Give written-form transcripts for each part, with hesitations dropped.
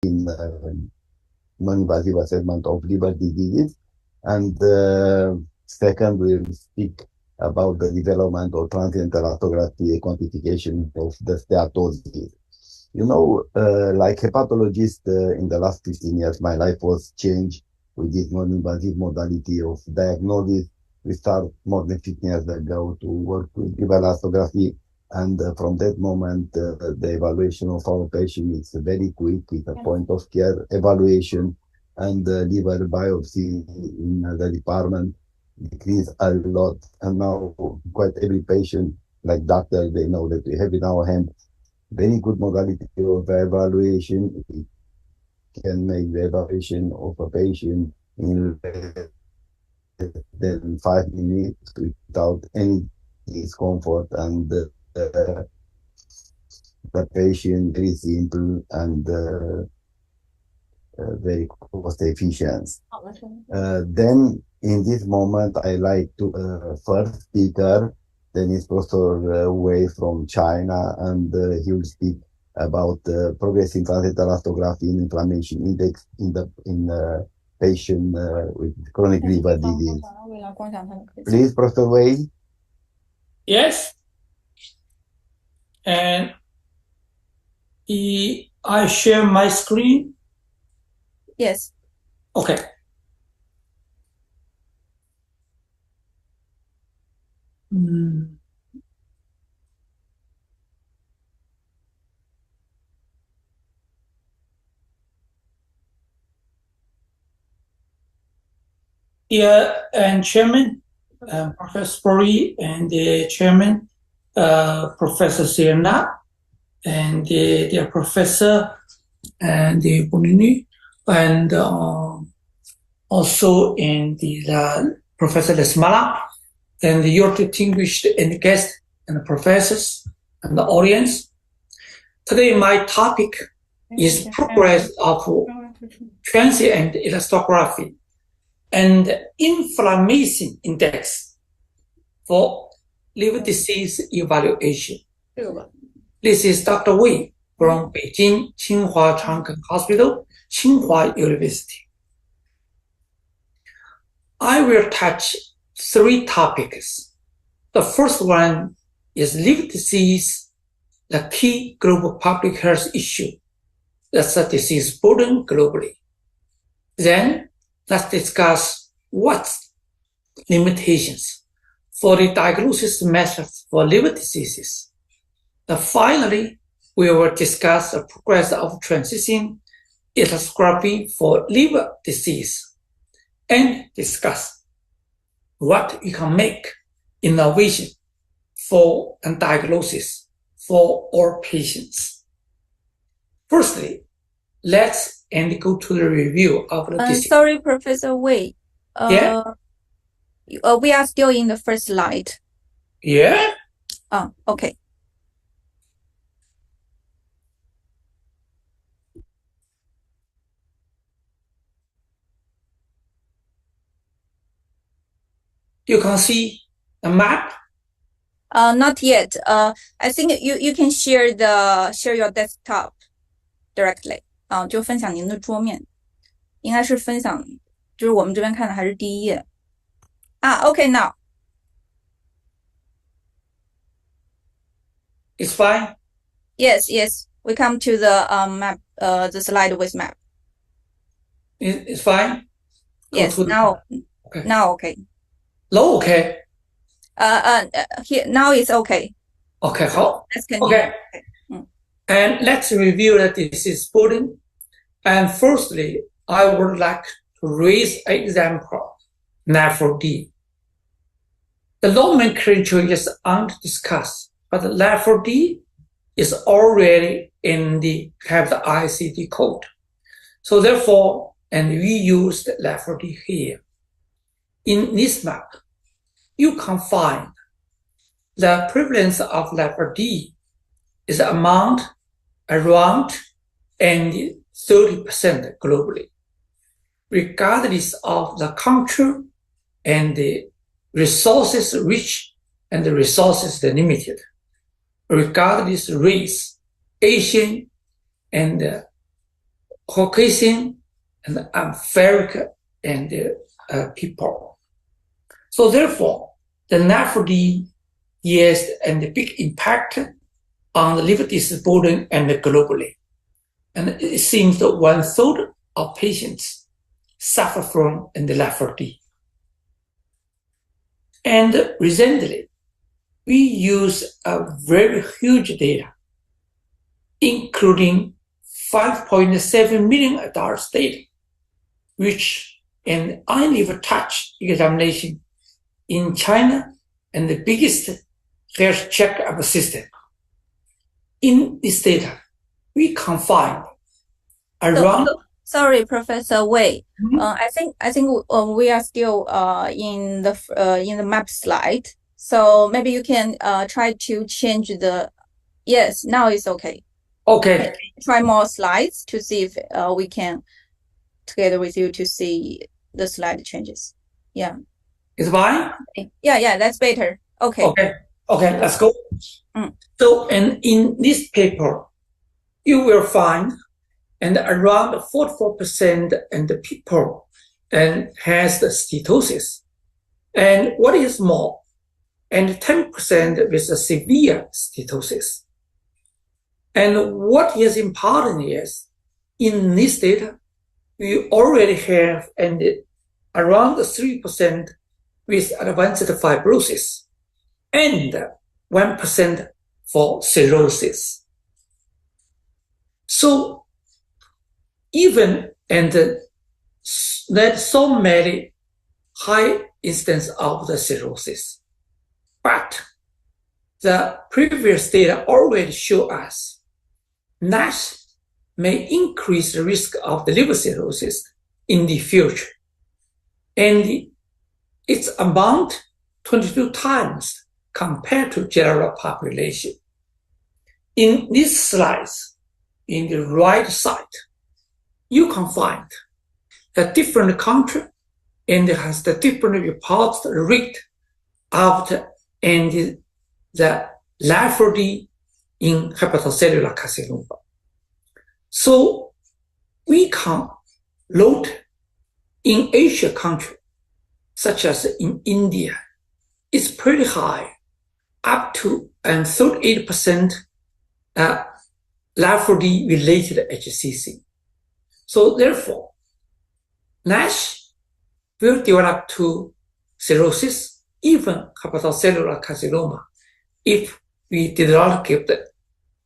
in non-invasive assessment of liver diseases. And second, we'll speak about the development of transient elastography quantification of the steatosis. Like hepatologist, in the last 15 years, my life was changed with this non-invasive modality of diagnosis. We started more than 15 years ago to work with liver elastography. And from that moment, the evaluation of our patient is very quick with a point of care evaluation, and liver biopsy in the department decreased a lot. And now quite every patient, like doctor, they know that we have in our hand very good modality of evaluation. We can make the evaluation of a patient in less than 5 minutes without any discomfort, and the patient very simple and very cost efficient. Then in this moment, I like to first speaker, then is Professor Wei from China, and he will speak about progressive transient elastography and inflammation index in the patient with chronic liver disease. Please, Professor Wei. Yes. And I share my screen. Yes. Okay. Yeah, and Chairman, Professor Puri, and the Chairman, Professor Sirna, and the Professor and the Bonini, and also in the Professor Lesmala, and your distinguished and guests and professors and the audience. Today, my topic is progress of transient elastography and inflammation index for liver disease evaluation. This is Dr. Wei from Beijing Tsinghua Chang'an Hospital, Tsinghua University. I will touch 3 topics. The first one is liver disease, the key global public health issue. That's the disease burden globally. Then let's discuss what's limitations for the diagnosis methods for liver diseases. And finally, we will discuss the progress of transition elastography for liver disease and discuss what you can make innovation for and diagnosis for all patients. Firstly, let's go to the review of the disease. Sorry, Professor Wei. Yeah? We are still in the first slide. Yeah? Oh, okay. You can see a map? Not yet. I think you can share your desktop directly. 就分享您的桌面，应该是分享，就是我们这边看的还是第1页。Okay now. It's fine? Yes. We come to the map, the slide with map. It's fine? Yes, now. Okay. Now okay. Low okay? Here now it's okay. Okay, how? Let's continue. Okay. And let's review the disease burden. And firstly, I would like to raise an example, NAFLD. The nomenclature is undiscussed, but NAFLD is already have the ICD code. So therefore, and we use the NAFLD here. In this map, you can find the prevalence of NAFLD is around 30% globally, regardless of the country and the resources rich and the resources limited, regardless race, Asian and Caucasian and African and people. So therefore, the NAFD has a big impact on the liver disease burden and globally. And it seems that 1/3 of patients suffer from the NAFD. And recently, we use a very huge data, including 5.7 million adults data, which an eye liver touch examination in China and the biggest health checkup system. In this data, we can find around. Sorry, Professor Wei. I think we are still in the map slide. So maybe you can try to change the. Yes, now it's okay. Okay. Try more slides to see if we can together with you to see the slide changes. Yeah. Is fine? Yeah, that's better. Okay. Okay, let's go. So, and in this paper, you will find and around 44% and the people and has the steatosis. And what is more, and 10% with a severe steatosis. And what is important is, in this data, we already have and around 3% with advanced fibrosis and 1% for cirrhosis. So even and there's so many high incidence of the cirrhosis, but the previous data already show us NASH may increase the risk of the liver cirrhosis in the future, and its amount 22 times compared to general population. In these slides, in the right side, you can find the different country and it has the different reports rate of the NAFD in hepatocellular carcinoma. So we can note in Asia country, such as in India, it's pretty high, up to 38% NAFD related HCC. So therefore, NASH will develop to cirrhosis, even hepatocellular carcinoma, if we did not give the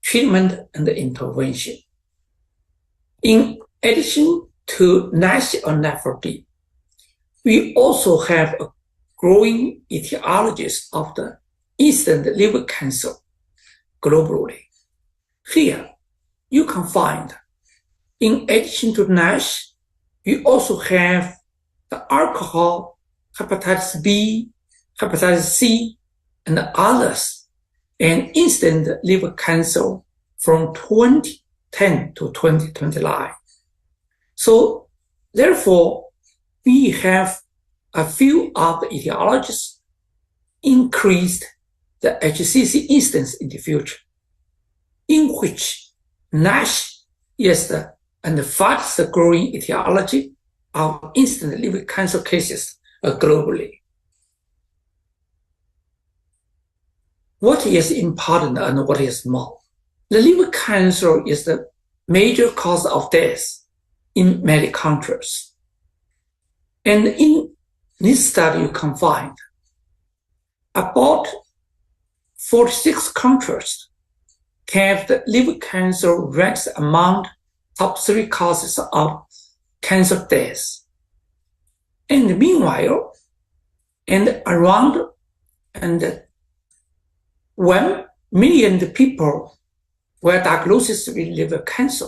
treatment and the intervention. In addition to NASH or NAFD, we also have a growing etiologies of the incident liver cancer globally. Here, you can find, in addition to NASH, we also have the alcohol, hepatitis B, hepatitis C, and others, and incident liver cancer from 2010 to 2029. So therefore, we have a few of the etiologies increased the HCC incidence in the future, in which NASH is the fastest growing etiology of incident liver cancer cases globally. What is important and what is small? The liver cancer is the major cause of death in many countries. And in this study, you can find about 46 countries have the liver cancer ranks among top 3 causes of cancer deaths. And meanwhile, and around 1 million people were diagnosed with liver cancer,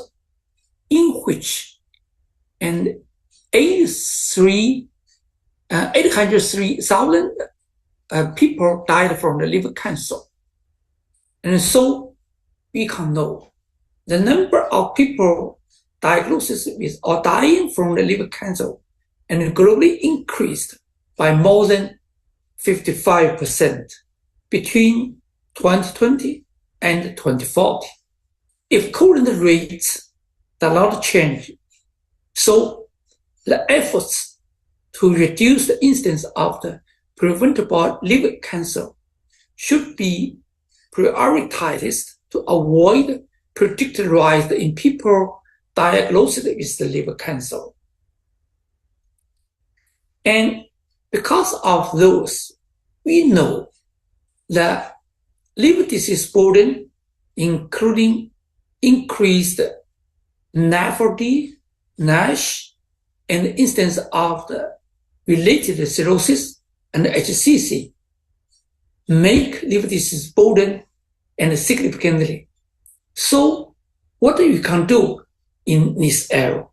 in which 803,000 people died from the liver cancer. And so we can know the number of people diagnosed with or dying from the liver cancer and globally increased by more than 55% between 2020 and 2040. If current rates do not change So the efforts to reduce the incidence of the preventable liver cancer should be prioritized to avoid predicted rise in people diagnosed with the liver cancer. And because of those, we know that liver disease burden, including increased NAFLD, NASH, and instance of the related cirrhosis and HCC, make liver disease burden and significantly. So what we can do in this area?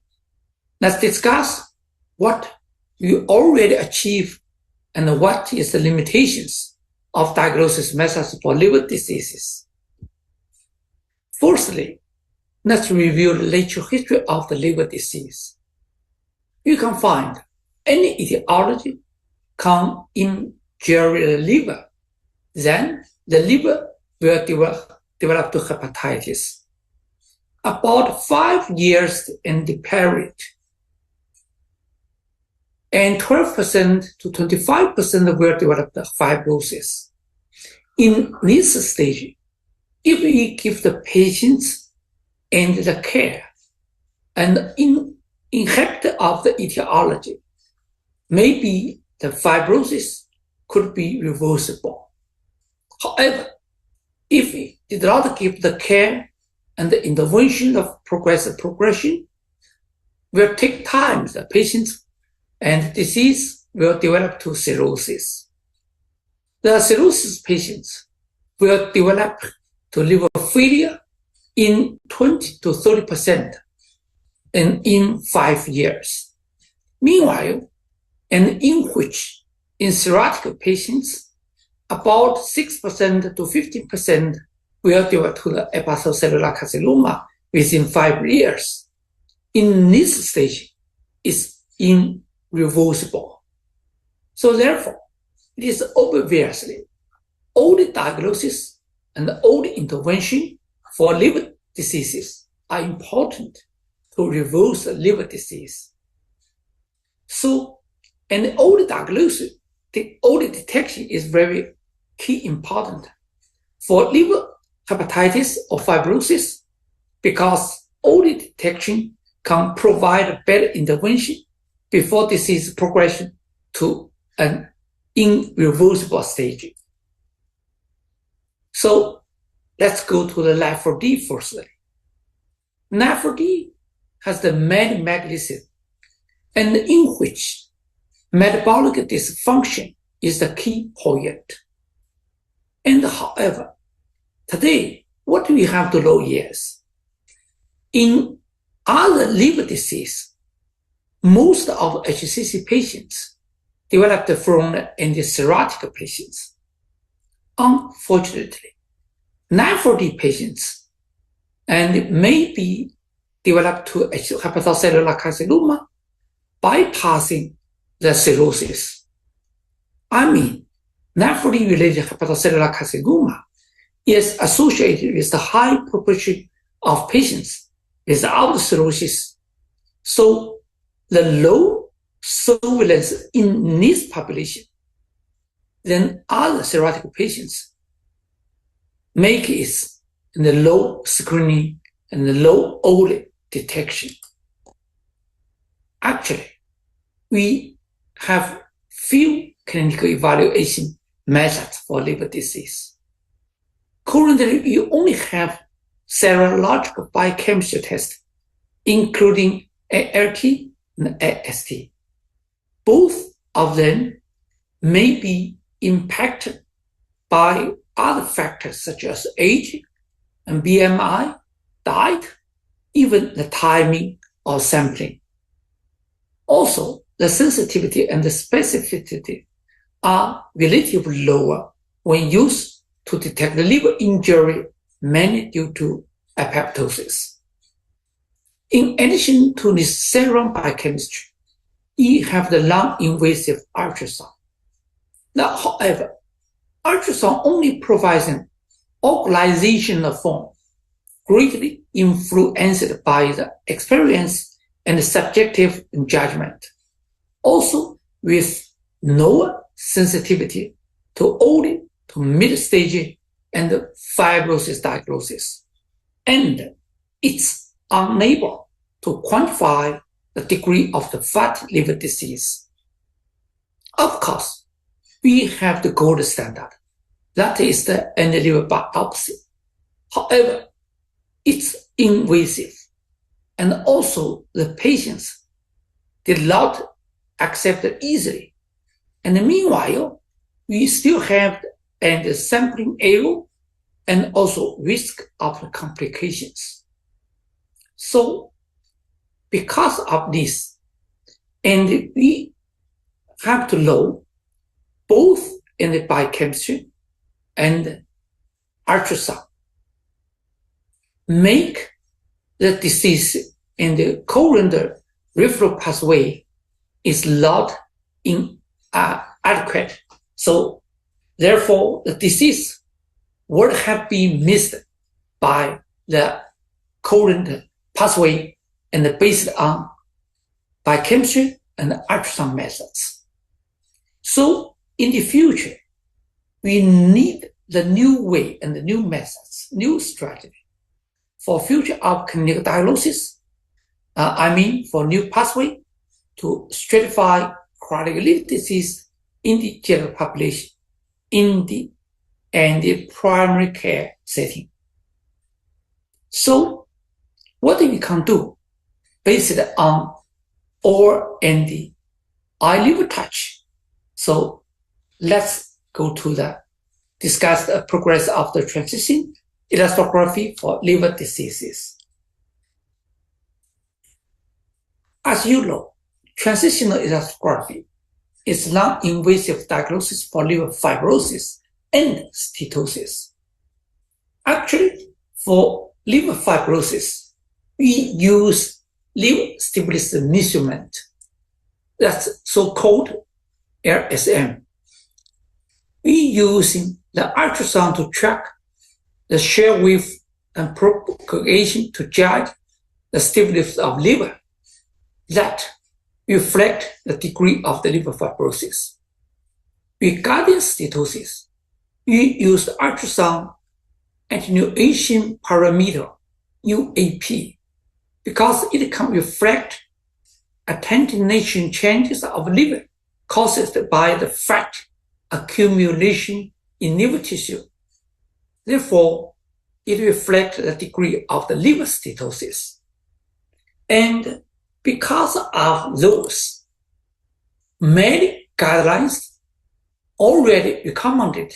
Let's discuss what we already achieved and what is the limitations of diagnosis methods for liver diseases. Firstly, let's review the natural history of the liver disease. You can find any etiology can injure the liver, then the liver will develop to hepatitis. About 5 years in the period, and 12% to 25% will develop the fibrosis. In this stage, if we give the patients and the care and inhibit of the etiology, maybe the fibrosis could be reversible. However, if we did not give the care and the intervention of progression will take time. The patients and disease will develop to cirrhosis. The cirrhosis patients will develop to liver failure in 20 to 30% and in 5 years. Meanwhile, and in which in cirrhotic patients, about 6% to 15% will develop to the hepatocellular carcinoma within 5 years. In this stage, it's irreversible. So therefore, it is obviously early diagnosis and early intervention for liver diseases are important to reverse liver disease. So, an early diagnosis, the early detection is very key important for liver hepatitis or fibrosis, because early detection can provide a better intervention before disease progression to an irreversible stage. So let's go to the NAFLD firstly. NAFLD has the main mechanism, and in which metabolic dysfunction is the key point. And however, today, what we have to know is, in other liver disease, most of HCC patients developed from cirrhotic patients. Unfortunately, NAFLD patients and may be developed to hepatocellular carcinoma bypassing the cirrhosis. I mean, NAFLD-related hepatocellular carcinoma is associated with the high proportion of patients without cirrhosis. So the low surveillance in this population than other cirrhotic patients make it in the low screening and the low early detection. Actually, we have few clinical evaluation methods for liver disease. Currently, we only have serological biochemistry tests, including ALT and AST. Both of them may be impacted by other factors such as age and BMI, diet, even the timing of sampling. Also, the sensitivity and the specificity are relatively lower when used to detect the liver injury, mainly due to apoptosis. In addition to this serum biochemistry, we have the non-invasive ultrasound. Now, however, ultrasound only provides an organizational form, greatly influenced by the experience and subjective judgment. Also, with no sensitivity to early to mid-stage and fibrosis diagnosis. And it's unable to quantify the degree of the fatty liver disease. Of course, we have the gold standard. That is the end-liver biopsy. However, it's invasive, and also the patients did not accept it easily. And meanwhile, we still have the sampling error and also risk of complications. So, because of this, and we have to know both in the biochemistry and ultrasound, make the disease in the colon referral pathway is not inadequate. So therefore, the disease would have been missed by the colon pathway and based on biochemistry and ultrasound methods. So in the future, we need the new way and the new methods, new strategy for future of clinical diagnosis. For new pathway to stratify chronic liver disease in the general population in the primary care setting. So what we can do based on OR and the eye-liver touch. So let's go to discuss the progress of the transition elastography for liver diseases. As you know, transitional elastography is non-invasive diagnosis for liver fibrosis and steatosis. Actually, for liver fibrosis, we use liver stiffness measurement, that's so-called RSM. We using the ultrasound to track the shear width and propagation to judge the stiffness of liver that reflect the degree of the liver fibrosis. Regarding steatosis, we use the ultrasound attenuation parameter, UAP, because it can reflect attenuation changes of liver caused by the fat accumulation in liver tissue. Therefore, it reflects the degree of the liver steatosis. And because of those, many guidelines already recommended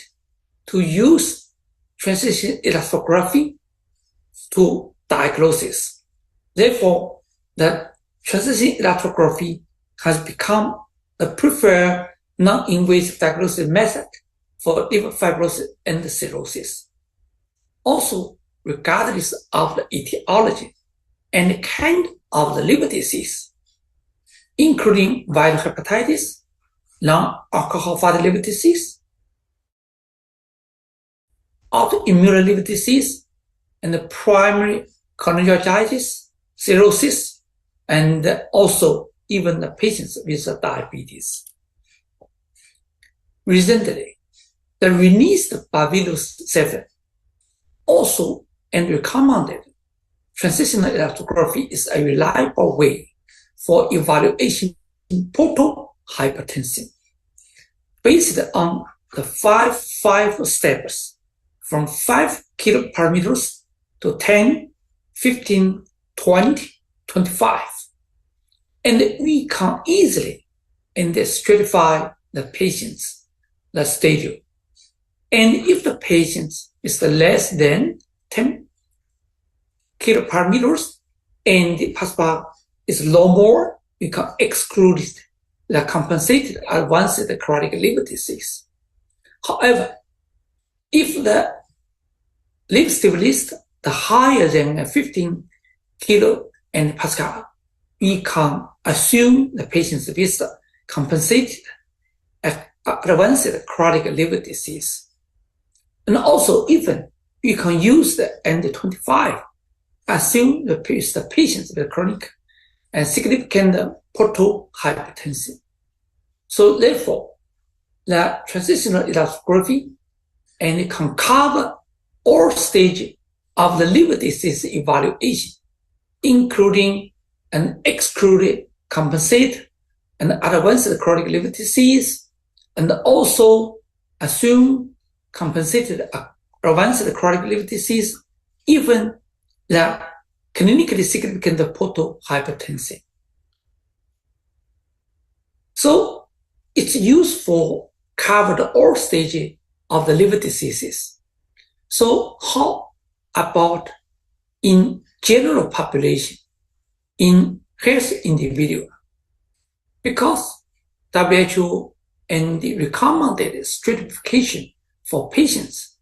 to use transition elastography to diagnosis. Therefore, the transition elastography has become the preferred non-invasive diagnosis method for liver fibrosis and cirrhosis. Also, regardless of the etiology and the kind of the liver disease, including viral hepatitis, non-alcohol fatty liver disease, autoimmune liver disease, and the primary cholangitis, cirrhosis, and also even the patients with diabetes. Recently, the released Barbados 7 also and recommended transitional elastography is a reliable way for evaluating portal hypertension based on the five steps from 5 kiloparameters to 10, 15, 20, 25. And we can easily stratify the patients, the stadium. And if the patient is less than 10 kiloparameters and the PASPA is low more, we can exclude the compensated advanced chronic liver disease. However, if the liver stiffness is higher than 15 kilo and Pascal, we can assume the patients with compensated advanced chronic liver disease. And also, even we can use the N25, assume the patients with chronic and significant portal hypertension. So therefore, the transitional elastography and can cover all stages of the liver disease evaluation, including and excluded compensated and advanced chronic liver disease, and also assume compensated advanced chronic liver disease, even the clinically significant portal hypertension. So it's used for covered all stages of the liver diseases. So how about in general population, in healthy individual? Because WHO and the recommended stratification for patients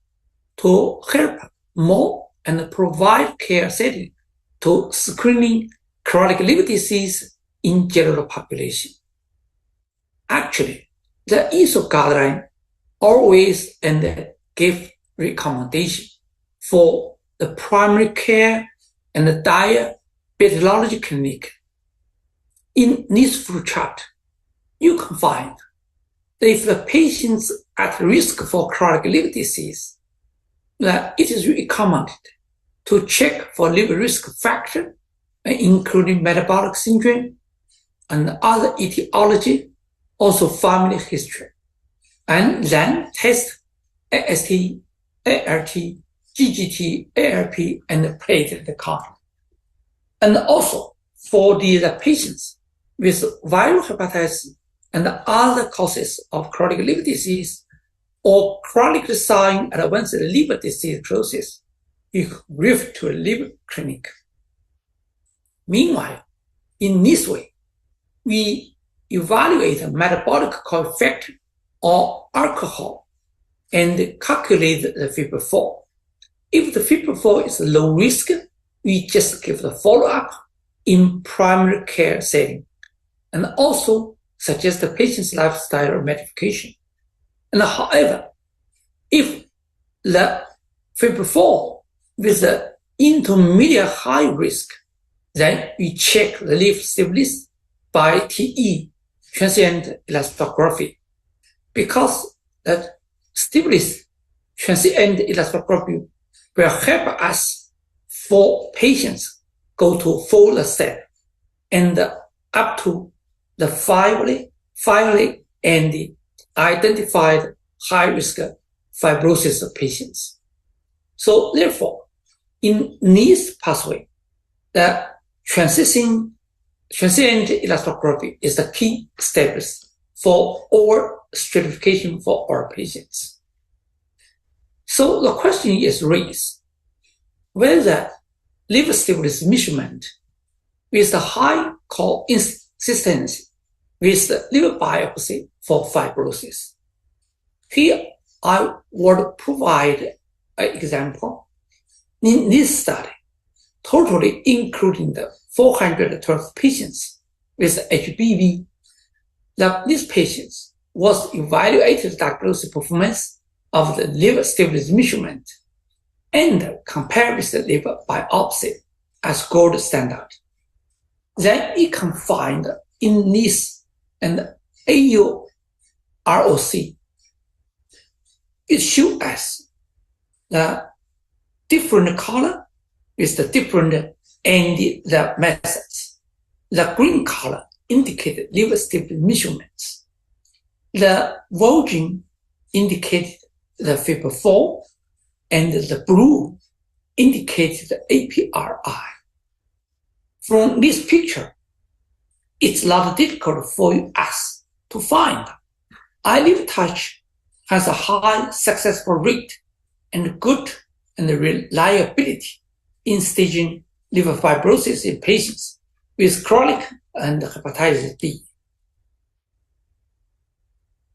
to help more and provide care setting to screening chronic liver disease in general population. Actually, the ISO guideline always and give recommendation for the primary care and the diabetology clinic. In this flow chart, you can find that if the patient's at risk for chronic liver disease, that it is recommended to check for liver risk factor, including metabolic syndrome and other etiology, also family history, and then test AST, ALT, GGT, ALP, and platelet count. And also for the patients with viral hepatitis and other causes of chronic liver disease or chronic sign advanced liver disease process, you refer to a liver clinic. Meanwhile, in this way, we evaluate a metabolic coefficient or alcohol and calculate the FIB-4. If the FIB-4 is low risk, we just give the follow-up in primary care setting and also suggest the patient's lifestyle modification. And however, if the FIB-4 with the intermediate high risk, then we check the liver stiffness by TE, transient elastography, because that stiffness transient elastography will help us for patients go to full step and up to the finally and the identified high-risk fibrosis patients. So therefore, in this pathway, the transient elastography is the key steps for our stratification for our patients. So the question is raised whether liver stiffness measurement with the high consistency with the liver biopsy for fibrosis. Here, I would provide an example. In this study, totally including the 412 patients with HBV, that these patients was evaluated diagnostic performance of the liver stiffness measurement and compared with the liver biopsy as gold standard. Then we can find in this and AUROC, it shows us the different color with the different and the methods. The green color indicated liver stiffness measurements. The virgin indicated the FIB-4, and the blue indicated the APRI. From this picture, it's not difficult for us to find. iLiver Touch has a high successful rate and good and reliability in staging liver fibrosis in patients with chronic and hepatitis B.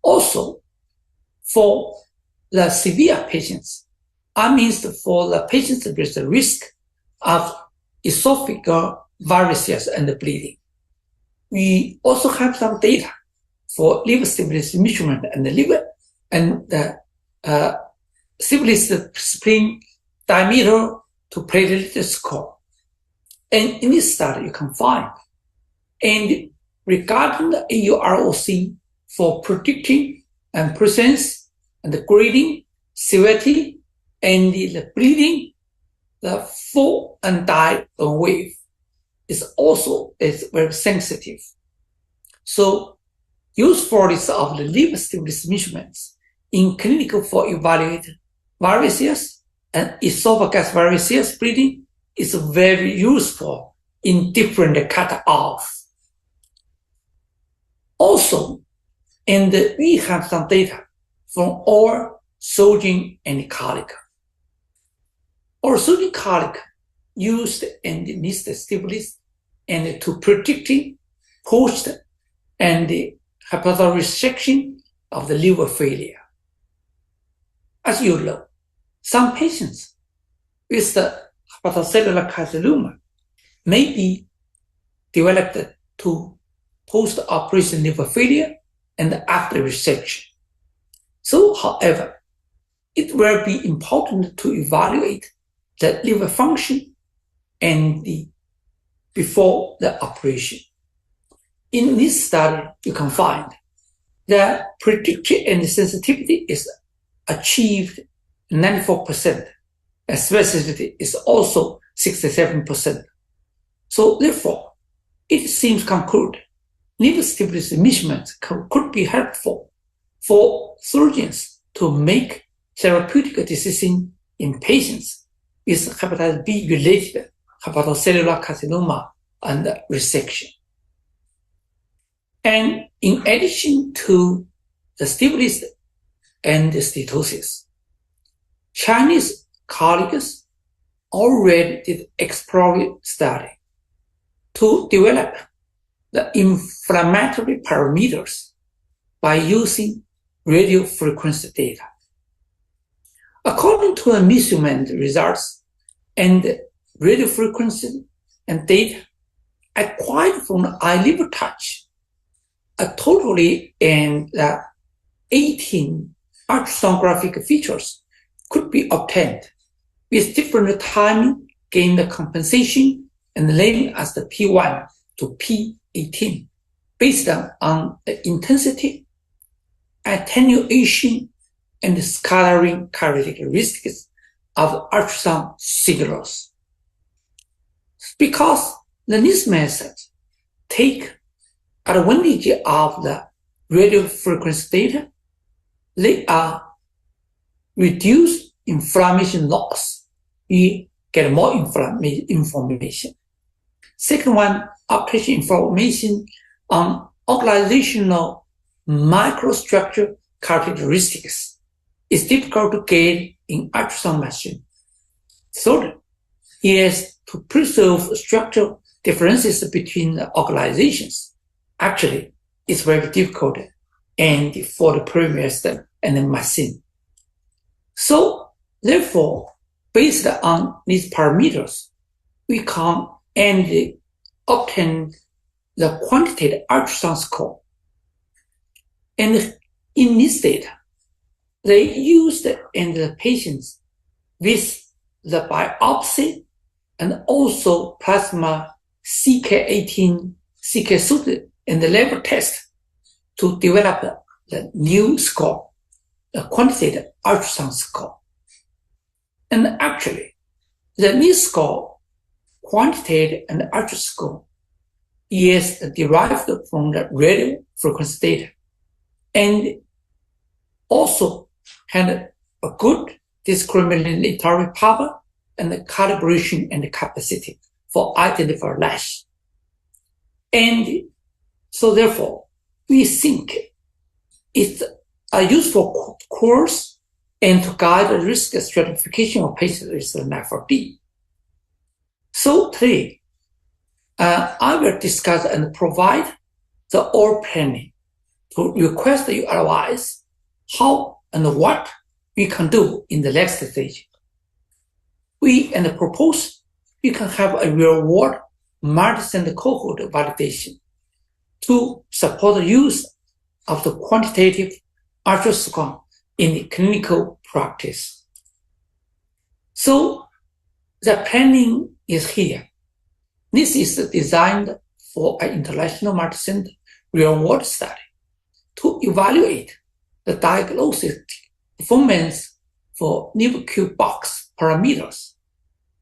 Also, for the severe patients, I mean for the patients with the risk of esophageal varices and bleeding. We also have some data for liver stiffness measurement and the liver and the stiffness spleen diameter to platelet score. And in this study, you can find And regarding the AUROC for predicting and presence and the grading, severity, and the bleeding, the full and die wave is also very sensitive. So usefulness of the liver stiffness measurements in clinical for evaluate varices and esophagus varices bleeding is very useful in different cut-off. Also, we have some data from our surgeon and colic. Our surgeon colic used and missed stiffness and to predicting post and the hepatoresection of the liver failure. As you know, some patients with the hepatocellular carcinoma may be developed to post-operation liver failure and after resection. So, however, it will be important to evaluate the liver function and before the operation. In this study, you can find that prediction and sensitivity is achieved 94%, and specificity is also 67%. So therefore, it seems conclude liver stiffness measurements could be helpful for surgeons to make therapeutic decisions in patients with hepatitis B-related hepatocellular carcinoma and resection. And in addition to the stiffness and the steatosis, Chinese colleagues already did exploratory study to develop the inflammatory parameters by using radiofrequency data. According to the measurement results and radiofrequency and data acquired from the eye liver touch, a totally and 18 ultrasonographic features could be obtained with different timing, gain the compensation, and labeled as the P1 to P18 based on the intensity, attenuation, and scattering characteristics of ultrasound signals. Because this method take advantage of the radio frequency data, they are reduced inflammation loss. We get more information. Second one, application information on organizational microstructure characteristics is difficult to get in ultrasound machine. Third, is to preserve structural differences between the organizations. Actually, it's very difficult and for the previous and the machine. So, therefore, based on these parameters, we can obtain the quantitative ultrasound score. And in this data, they used in the patients with the biopsy and also plasma CK18, CK30 in the lab test to develop the new score, the quantitative ultrasound score. And actually, the new score, quantitative and ultrasound score, is derived from the radio frequency data and also had a good discriminatory power and the calibration and the capacity for identifying lash. And so therefore, we think it's a useful course and to guide the risk stratification of patients with NAFLD. So today, I will discuss and provide the all planning to request your advice how and what we can do in the next stage. We propose we can have a real-world multi-center cohort validation to support the use of the quantitative ultrasound in the clinical practice. So the planning is here. This is designed for an international multi-center real-world study to evaluate the diagnostic performance for liver Q box parameters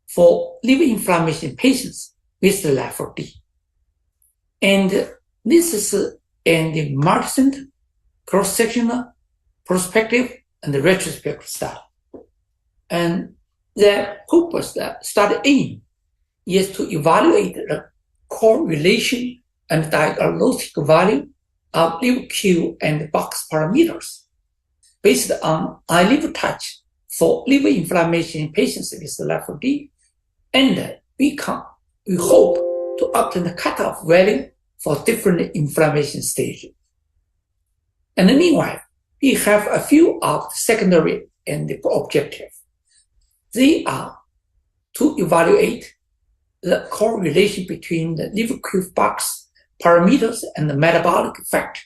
for liver inflammation patients with the LAFD. And this is a multi-center, cross-sectional, prospective, and retrospective study. And the purpose, the study aim, is to evaluate the correlation and diagnostic value of liver Q and box parameters based on eye liver touch for liver inflammation in patients with LAFD, and we hope to obtain the cutoff value for different inflammation stages. And meanwhile, we have a few of the secondary and the objective. They are to evaluate the correlation between the liver Q box parameters and the metabolic effect,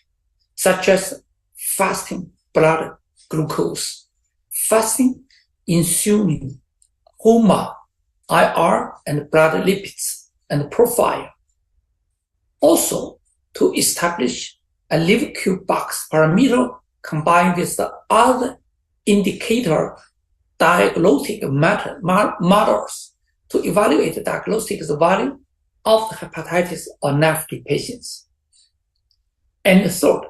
such as fasting blood glucose, fasting insulin, HOMA, IR, and blood lipids and profile. Also, to establish a liver Q box parameter combined with the other indicator diagnostic models to evaluate the diagnostic value of the hepatitis or NAFLD patients. And third,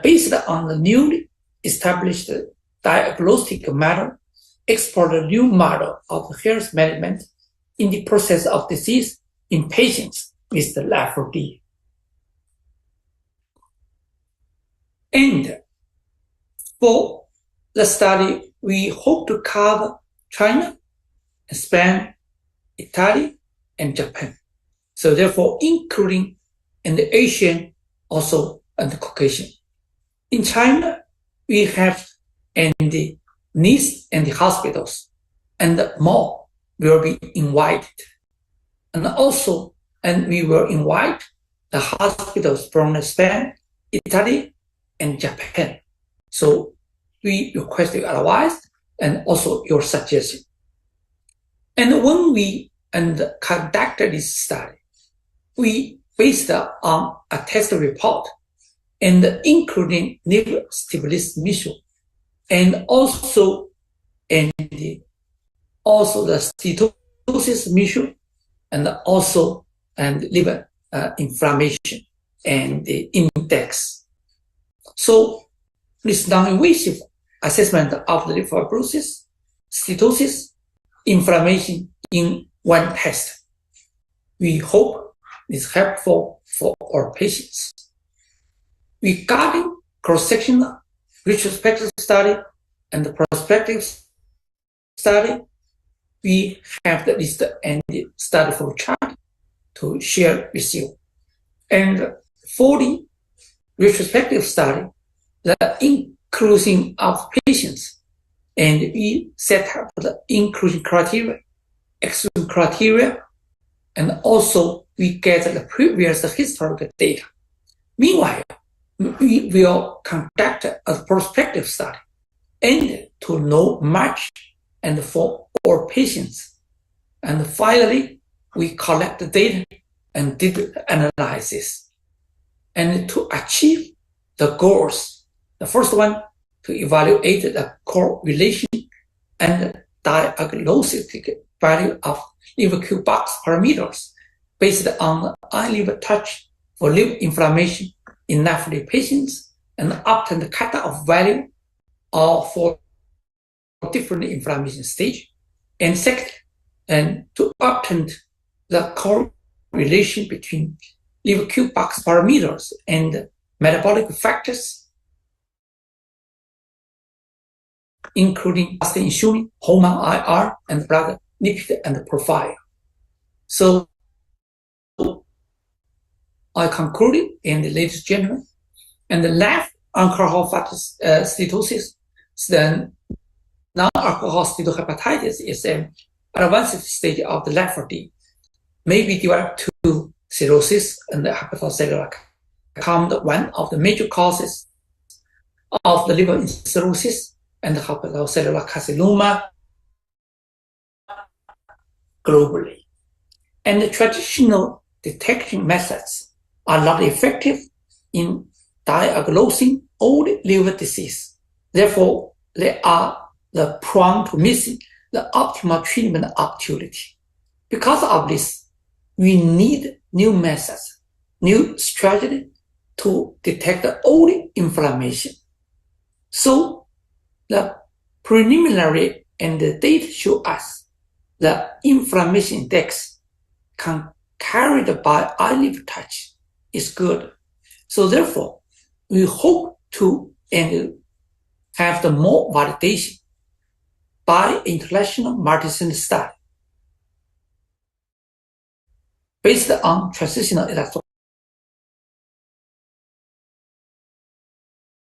based on the newly established diagnostic model, explore the new model of health management in the process of disease in patients with the LAFD. And for the study, we hope to cover China, Spain, Italy, and Japan. So therefore, including in the Asian also and the Caucasian. In China, we have the needs and the hospitals, and more will be invited. And also, and we will invite the hospitals from Spain, Italy, and Japan. So we request your advice and also your suggestion. And when we conducted this study, we based on a test report and including liver stability mission, and also the steatosis mission, and also liver inflammation and the index. So this non-invasive assessment of the liver fibrosis, steatosis, inflammation in one test. We hope is helpful for our patients. Regarding cross-sectional, retrospective study, and the prospective study, we have the list and the study flow chart to share with you. And for the retrospective study, the inclusion of patients, and we set up the inclusion criteria, exclusion criteria, and also we get the previous historical data. Meanwhile, we will conduct a prospective study and to know much and for our patients. And finally, we collect the data and did the analysis. And to achieve the goals, the first one, to evaluate the correlation and diagnostic value of liver Q box parameters based on eye liver touch for liver inflammation in NAFLD patients, and obtain the cutoff value for different inflammation stage. And second, and to obtain the correlation between liver Q box parameters and metabolic factors, including fasting insulin, HOMA, IR, and blood lipid and profile. So I concluded, and ladies and gentlemen, and the left alcohol fatty steatosis, then non-alcohol steatohepatitis is an advanced stage of the LAFD, may be developed to cirrhosis and the hepatocellular carcinoma, one of the major causes of the liver cirrhosis and the hepatocellular carcinoma globally. And the traditional detection methods are not effective in diagnosing old liver disease. Therefore, they are prone to missing the optimal treatment opportunity. Because of this, we need new methods, new strategy to detect the old inflammation. So the preliminary and the data show us the inflammation index carried by eye liver touch is good. So therefore, we hope to and have the more validation by international multi-center study based on transitional electro